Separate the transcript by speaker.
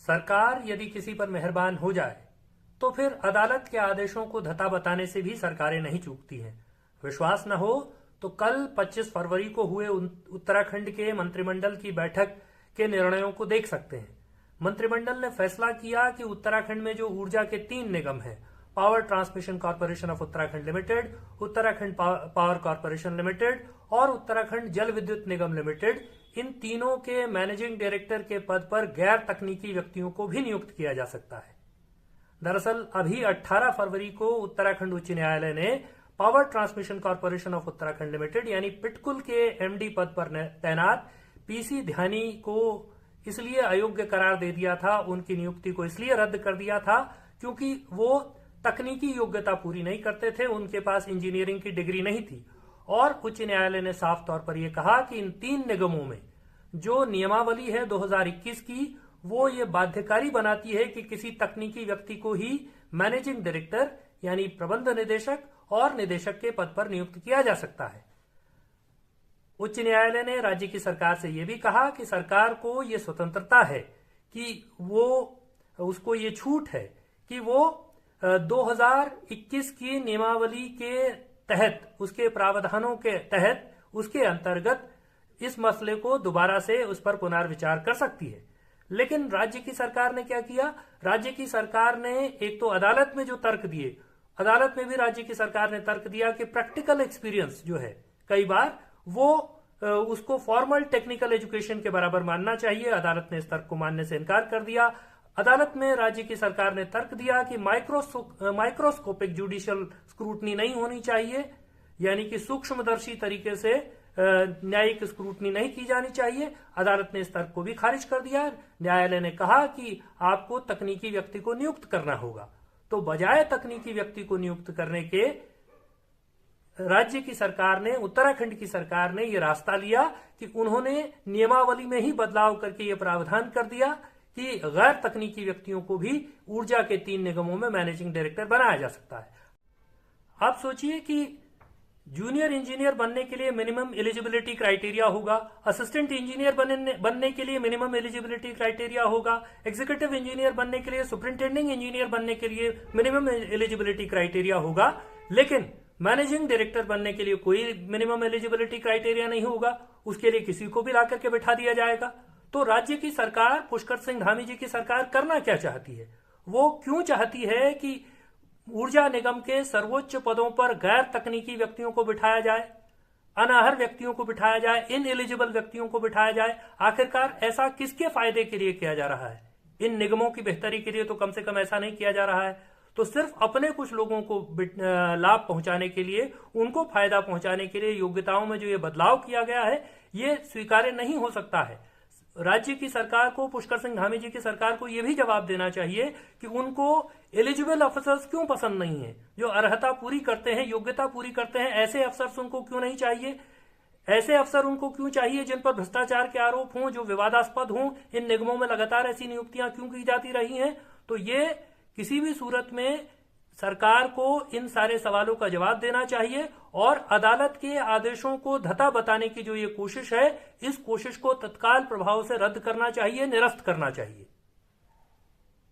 Speaker 1: सरकार यदि किसी पर मेहरबान हो जाए तो फिर अदालत के आदेशों को धता बताने से भी सरकारें नहीं चूकती हैं। विश्वास न हो तो कल 25 फरवरी को हुए उत्तराखंड के मंत्रिमंडल की बैठक के निर्णयों को देख सकते हैं। मंत्रिमंडल ने फैसला किया कि उत्तराखंड में जो ऊर्जा के 3 निगम हैं, power transmission corporation of Uttarakhand limited, Uttarakhand power corporation limited और उत्तराखंड जल विद्युत निगम लिमिटेड, इन तीनों के मैनेजिंग डायरेक्टर के पद पर गैर तकनीकी व्यक्तियों को भी नियुक्त किया जा सकता है। दरअसल अभी 18 फरवरी को उत्तराखंड उच्च न्यायालय ने power transmission corporation of Uttarakhand limited यानी पिटकुल के एमडी पद पर तैनात पीसी ध्यानी को इसलिए अयोग्य करार दे दिया था, उनकी नियुक्ति को इसलिए रद्द कर दिया था क्योंकि वो तकनीकी योग्यता पूरी नहीं करते थे, उनके पास इंजीनियरिंग की डिग्री नहीं थी। और उच्च न्यायालय ने साफ तौर पर यह कहा कि इन 3 निगमों में जो नियमावली है 2021 की, वो ये बाध्यकारी बनाती है कि किसी तकनीकी व्यक्ति को ही मैनेजिंग डायरेक्टर यानी प्रबंध निदेशक और निदेशक के पद पर नियुक्त किया जा सकता है। उच्च न्यायालय ने राज्य की सरकार से यह भी कहा कि सरकार को यह स्वतंत्रता है कि उसको ये छूट है कि वो 2021 की नियमावली के तहत, उसके प्रावधानों के तहत, उसके अंतर्गत इस मसले को दोबारा से उस पर पुनर्विचार कर सकती है। लेकिन राज्य की सरकार ने क्या किया? राज्य की सरकार ने एक तो अदालत में जो तर्क दिए, अदालत में भी राज्य की सरकार ने तर्क दिया कि प्रैक्टिकल एक्सपीरियंस जो है कई बार वो उसको फॉर्मल टेक्निकल एजुकेशन के बराबर मानना चाहिए। अदालत ने इस तर्क को मानने से इनकार कर दिया। अदालत में राज्य की सरकार ने तर्क दिया कि माइक्रोस्कोपिक जुडिशियल स्क्रूटनी नहीं होनी चाहिए, यानी कि सूक्ष्मदर्शी तरीके से न्यायिक स्क्रूटनी नहीं की जानी चाहिए। अदालत ने इस तर्क को भी खारिज कर दिया। न्यायालय ने कहा कि आपको तकनीकी व्यक्ति को नियुक्त करना होगा। तो बजाय तकनीकी व्यक्ति को नियुक्त करने के राज्य की सरकार ने, उत्तराखंड की सरकार ने यह रास्ता लिया कि उन्होंने नियमावली में ही बदलाव करके यह प्रावधान कर दिया कि गैर तकनीकी व्यक्तियों को भी ऊर्जा के 3 निगमों में मैनेजिंग डायरेक्टर बनाया जा सकता है। आप सोचिए कि जूनियर इंजीनियर बनने के लिए मिनिमम एलिजिबिलिटी क्राइटेरिया होगा, असिस्टेंट इंजीनियर बनने के लिए मिनिमम एलिजिबिलिटी क्राइटेरिया होगा, एग्जीक्यूटिव इंजीनियर बनने के लिए, सुपरिंटेंडिंग इंजीनियर बनने के लिए मिनिमम एलिजिबिलिटी क्राइटेरिया होगा, लेकिन मैनेजिंग डायरेक्टर बनने के लिए कोई मिनिमम एलिजिबिलिटी क्राइटेरिया नहीं होगा। उसके लिए किसी को भी लाकर के बैठा दिया जाएगा। तो राज्य की सरकार, पुष्कर सिंह धामी जी की सरकार करना क्या चाहती है? वो क्यों चाहती है कि ऊर्जा निगम के सर्वोच्च पदों पर गैर तकनीकी व्यक्तियों को बिठाया जाए, अनाहर व्यक्तियों को बिठाया जाए, इन एलिजिबल व्यक्तियों को बिठाया जाए? आखिरकार ऐसा किसके फायदे के लिए किया जा रहा है? इन निगमों की बेहतरी के लिए तो कम से कम ऐसा नहीं किया जा रहा है। तो सिर्फ अपने कुछ लोगों को लाभ पहुंचाने के लिए, उनको फायदा पहुंचाने के लिए योग्यताओं में जो ये बदलाव किया गया है, ये स्वीकार्य नहीं हो सकता है। राज्य की सरकार को, पुष्कर सिंह धामी जी की सरकार को यह भी जवाब देना चाहिए कि उनको एलिजिबल अफसर्स क्यों पसंद नहीं है, जो अर्हता पूरी करते हैं, योग्यता पूरी करते हैं। ऐसे अफसर्स उनको क्यों नहीं चाहिए? ऐसे अफसर उनको क्यों चाहिए जिन पर भ्रष्टाचार के आरोप हों, जो विवादास्पद हों? इन निगमों में लगातार ऐसी नियुक्तियां क्यों की जाती रही हैं? तो ये किसी भी सूरत में सरकार को इन सारे सवालों का जवाब देना चाहिए और अदालत के आदेशों को धता बताने की जो ये कोशिश है, इस कोशिश को तत्काल प्रभाव से रद्द करना चाहिए, निरस्त करना चाहिए।